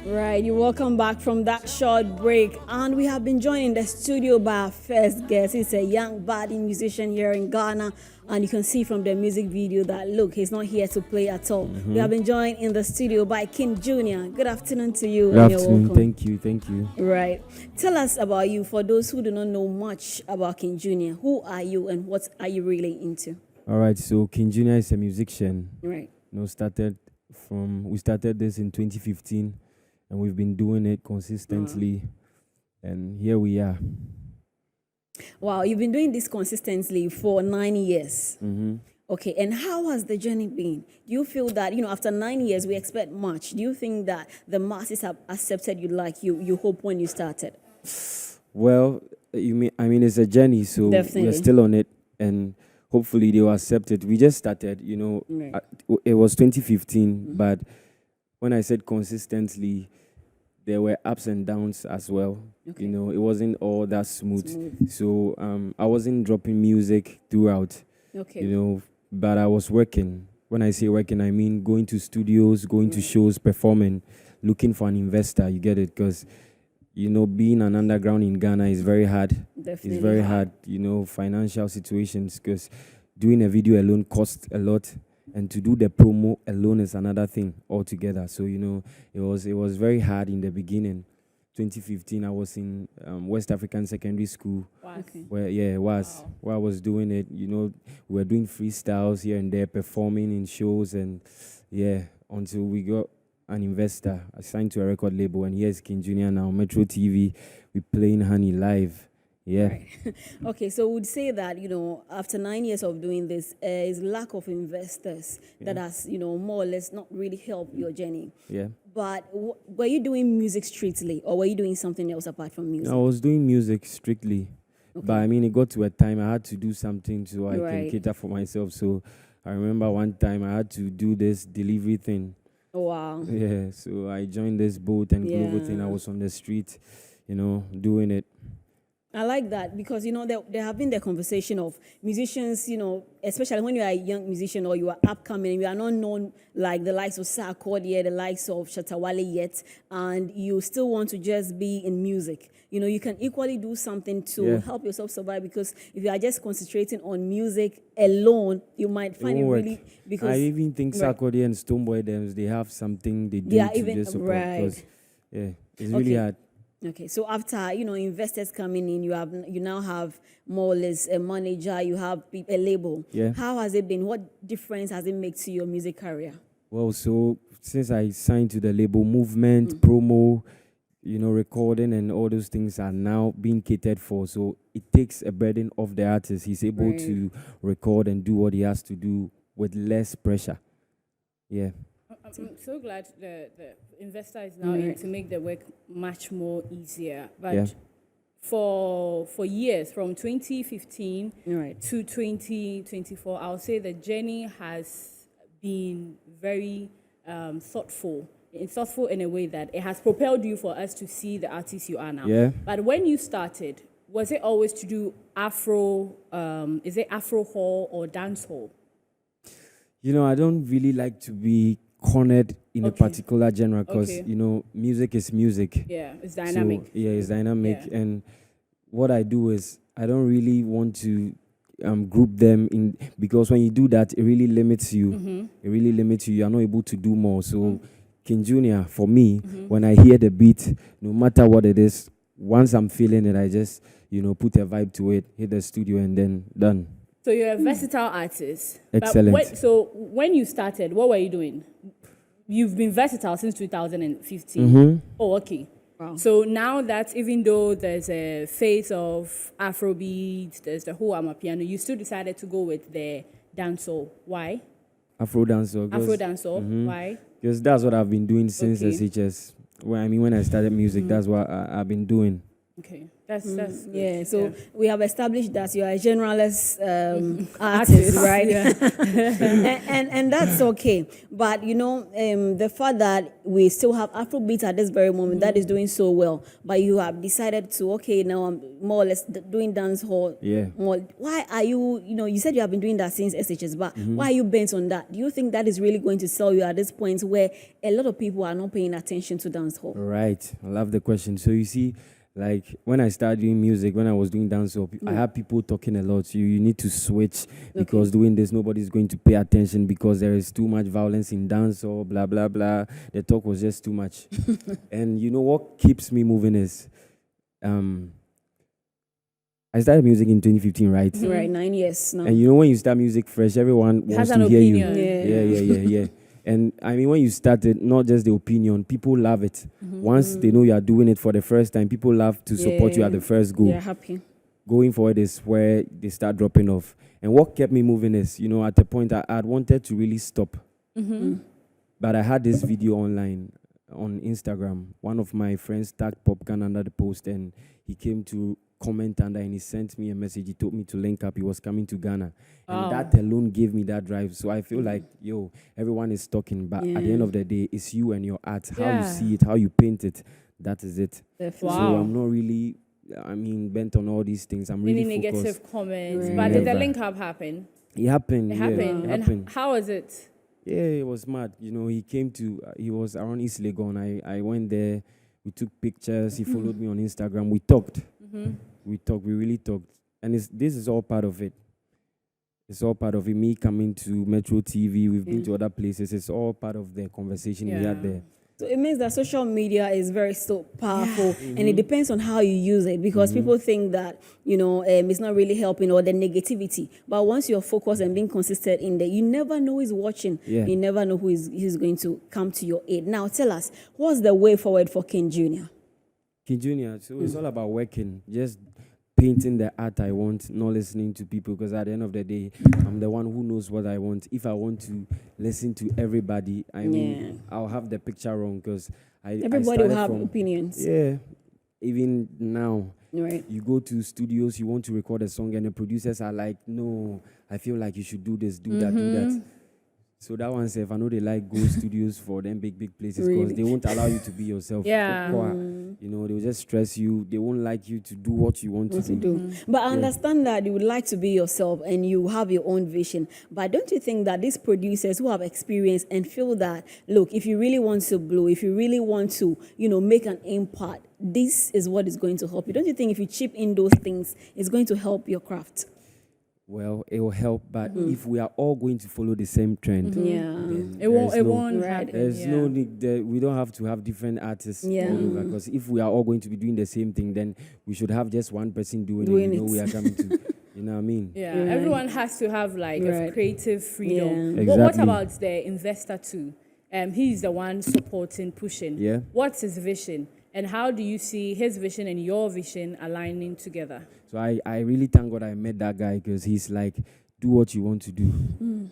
Right, you're welcome back from that short break. And we have been joined in the studio by our first guest. He's a young budding musician here in Ghana. And you can see from the music video that, look, he's not here to play at all. We have been joined in the studio by KINJUNIA. Good afternoon to you. Good And afternoon. you're welcome. Thank you. Right. Tell us about you. For those who do not know much about KINJUNIA, who are you and what are you really into? All right, so KINJUNIA is a musician. Right. We started this in 2015, and we've been doing it consistently, and here we are. Wow, you've been doing this consistently for 9 years. Okay, and how has the journey been? Do you feel that, after 9 years, we expect much? Do you think that the masses have accepted you like you hope when you started? Well, it's a journey, so Definitely. we're still on it, and hopefully they will accept it. We just started, Right. it was 2015, but when I said consistently, there were ups and downs as well. Okay. It wasn't all that smooth. So I wasn't dropping music throughout. Okay. But I was working. When I say working, I mean going to studios, going to shows, performing, looking for an investor. You get it? Because, being an underground in Ghana is very hard. Definitely It's very hard, financial situations, because doing a video alone costs a lot. And to do the promo alone is another thing altogether. So, it was very hard in the beginning. 2015, I was in West African Secondary School. Okay. Where I was doing it. We were doing freestyles here and there, performing in shows, and until we got an investor. I signed to a record label, and here's KINJUNIA now, Metro TV. We're playing Honey live. Yeah. Right. Okay, so we'd say that, after 9 years of doing this, is lack of investors that has, more or less not really helped your journey. Yeah. But were you doing music strictly, or were you doing something else apart from music? I was doing music strictly. But it got to a time I had to do something so I can cater for myself. So I remember one time I had to do this delivery thing. Oh, wow. Yeah, so I joined this boat and global thing. I was on the street, doing it. I like that because, there have been the conversation of musicians, especially when you are a young musician or you are upcoming, you are not known like the likes of Sarkodie, the likes of Shatawale yet, and you still want to just be in music. You can equally do something to help yourself survive, because if you are just concentrating on music alone, you might find it really, because I even think Sarkodie and Stonebwoy, they have something they do to just support. Because, it's really hard. Okay, so after investors coming in, you now have more or less a manager, you have a label. Yeah. How has it been? What difference has it made to your music career? Well, so since I signed to the label, movement, promo, recording and all those things are now being catered for. So it takes a burden off the artist. He's able to record and do what he has to do with less pressure. Yeah. I'm so glad the investor is now in to make the work much more easier. But for years, from 2015 to 2024, I'll say the journey has been very thoughtful. It's thoughtful in a way that it has propelled you for us to see the artist you are now. Yeah. But when you started, was it always to do Afro, is it Afro hall or dance hall? I don't really like to be cornered in a particular genre because, music is music. Yeah, it's dynamic. So, it's dynamic. Yeah. And what I do is I don't really want to group them in, because when you do that, it really limits you. It really limits you. You are not able to do more. So KINJUNIA, for me, when I hear the beat, no matter what it is, once I'm feeling it, I just, put a vibe to it, hit the studio, and then done. So you're a versatile artist. Excellent. So when you started, what were you doing? You've been versatile since 2015. Oh, okay. Wow. So now that even though there's a phase of Afrobeat, there's the whole Amapiano, you still decided to go with the dancehall. Why? Afro dancehall. Afro dancehall. Why? Because that's what I've been doing since SHS. When I started music, that's what I've been doing. Okay, that's good. Yeah, so we have established that you are a generalist artist, right? and that's okay. But you know, the fact that we still have Afrobeat at this very moment that is doing so well, but you have decided to now I'm more or less doing dance hall. Yeah. More. Why are you? You know, you said you have been doing that since SHS, but why are you bent on that? Do you think that is really going to sell you at this point where a lot of people are not paying attention to dance hall? Right. I love the question. So you see, like when I started doing music, when I was doing dancehall, I had people talking a lot. You need to switch because doing this, nobody's going to pay attention because there is too much violence in dancehall, blah, blah, blah. The talk was just too much. And you know what keeps me moving is I started music in 2015, right? Right, 9 years now. And you know when you start music fresh, everyone wants to hear opinion. you. Yeah. And I mean, when you started, not just the opinion, people love it. Once they know you are doing it for the first time, people love to support you at the first go. They're happy. Going forward is where they start dropping off. And what kept me moving is, you know, at the point I had wanted to really stop. But I had this video online on Instagram. One of my friends tagged Popcan under the post and he came to comment under and he sent me a message. He told me to link up. He was coming to Ghana. And that alone gave me that drive. So I feel like, everyone is talking. But at the end of the day, it's you and your art. How you see it, how you paint it. That is it. Definitely. So I'm not really, bent on all these things. I'm really Any focused. negative comments. But did the link up happen? It happened. It yeah, happened. it And happened. how was it? Yeah, it was mad. You know, he was around East Legon. I went there. We took pictures. He followed me on Instagram. We talked. We really talked. And this is all part of it. It's all part of it. Me coming to Metro TV. We've been to other places. It's all part of the conversation we had there. So it means that social media is very still powerful and it depends on how you use it because people think that, it's not really helping or the negativity. But once you're focused and being consistent in there, you never know who's watching. Yeah. You never know who's going to come to your aid. Now tell us, what's the way forward for KINJUNIA? KINJUNIA, so it's all about working, just painting the art I want, not listening to people, because at the end of the day, I'm the one who knows what I want. If I want to listen to everybody, I'll have the picture wrong, because everybody will have opinions. Yeah, even now, right? You go to studios, you want to record a song, and the producers are like, no, I feel like you should do this, do that, do that. So that one says, I know they like go studios for them big places because they won't allow you to be yourself. They'll just stress you. They won't like you to do what you want to do. But I understand that you would like to be yourself and you have your own vision. But don't you think that these producers who have experience and feel that, look, if you really want to blow, if you really want to, make an impact, this is what is going to help you. Don't you think if you chip in those things, it's going to help your craft? Well, it will help, but if we are all going to follow the same trend, then it won't happen. There's no need. We don't have to have different artists all over, because if we are all going to be doing the same thing, then we should have just one person doing it. We are coming to, you know what I mean? Yeah, everyone has to have a creative freedom. Exactly. What about the investor too? He's the one supporting, pushing. Yeah. What's his vision? And how do you see his vision and your vision aligning together? So I really thank God I met that guy, because he's like, do what you want to do.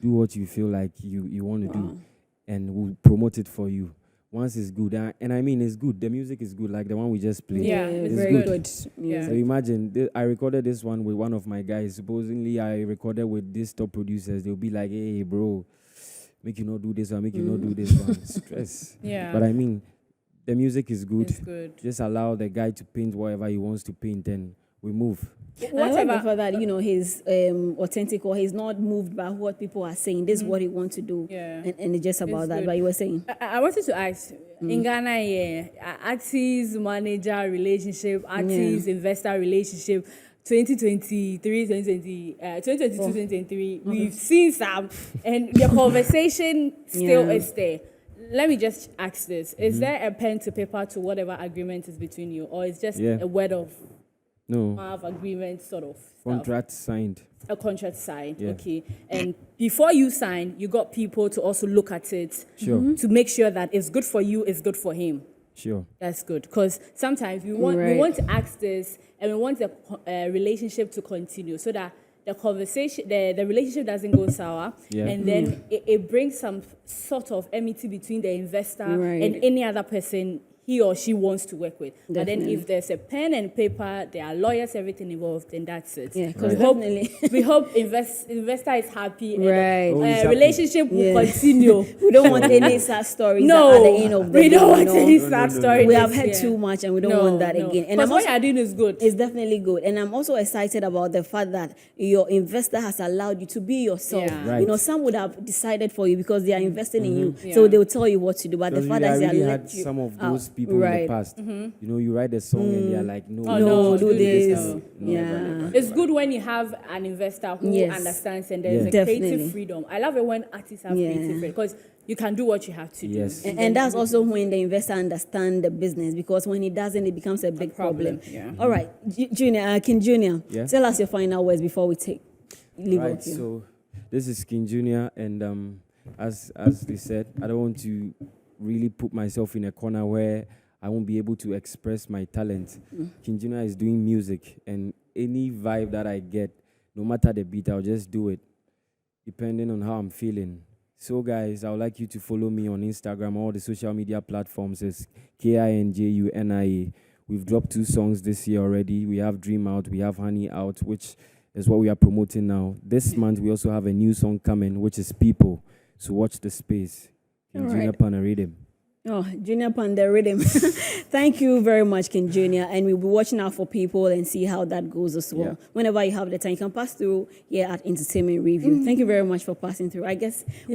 Do what you feel like you want to do. And we'll promote it for you. Once it's good. And it's good. The music is good, like the one we just played. Yeah, it's very good. Yeah. So imagine, I recorded this one with one of my guys. Supposedly, I recorded with these top producers. They'll be like, hey, bro, make you not do this one, make you not do this one. Stress. Yeah. But the music is good. It's good. Just allow the guy to paint whatever he wants to paint, and we move. I like the fact that, he's authentic, or he's not moved by what people are saying. This is what he wants to do. Yeah. And it's just about that, but you were saying. I wanted to ask, in Ghana, artist manager relationship, artist investor relationship, 2022, 2023, we've seen some, and the conversation still is there. Let me just ask this. Is there a pen to paper to whatever agreement is between you, or it's just a word of agreement sort of Contract signed. A contract signed, Yeah. okay. And before you sign, you got people to also look at it to make sure that it's good for you, it's good for him. Sure. That's good, because sometimes we want to ask this, and we want the relationship to continue so that the conversation, the relationship doesn't go sour, and then it brings some sort of enmity between the investor and any other person he or she wants to work with. But then Definitely. if there's a pen and paper, there are lawyers, everything involved, then that's it. Yeah, 'cause we hope, definitely. we hope investor is happy and Right. Oh, he's happy. relationship will Yeah. continue. We don't want any sad stories No, at the end of the we day. don't want you know. any No, sad no, no, story. We this have had year. too much and we don't want that again. And Because I'm what also, you're doing is good. it's definitely good. And I'm also excited about the fact that your investor has allowed you to be yourself. Yeah. Right. You know, some would have decided for you because they are investing in you. Yeah. So they will tell you what to do. But the Because fact I that they really are had let you some of out. those people in Right. the past. You know, you write a song and they are like, no, Oh, No, no, do this. no. Yeah. It's good when you have an investor who Yes. understands and there's Yeah. a Definitely. creative freedom. I love it when artists have Yeah. creative freedom because you can do what you have to Yes. do. And that's also when the investor understands the business, because when he doesn't, it becomes a big problem. Yeah. All right, Junior, Junior, Yeah. tell us your final words before we leave Right, out here. so this is KINJUNIA, and as they said, I don't want to really put myself in a corner where I won't be able to express my talent. KINJUNIA is doing music, and any vibe that I get, no matter the beat, I'll just do it, depending on how I'm feeling. So guys, I would like you to follow me on Instagram. All the social media platforms is KINJUNIA. We've dropped 2 songs this year already. We have Dream Out, we have Honey Out, which is what we are promoting now. This month, we also have a new song coming, which is People. So watch the space. All KINJUNIA right. Pana Rhythm. Oh, Junior Panda Rhythm. Thank you very much, King Junior. And we'll be watching out for People and see how that goes as well. Yeah. Whenever you have the time, you can pass through here at Entertainment Review. Thank you very much for passing through. I guess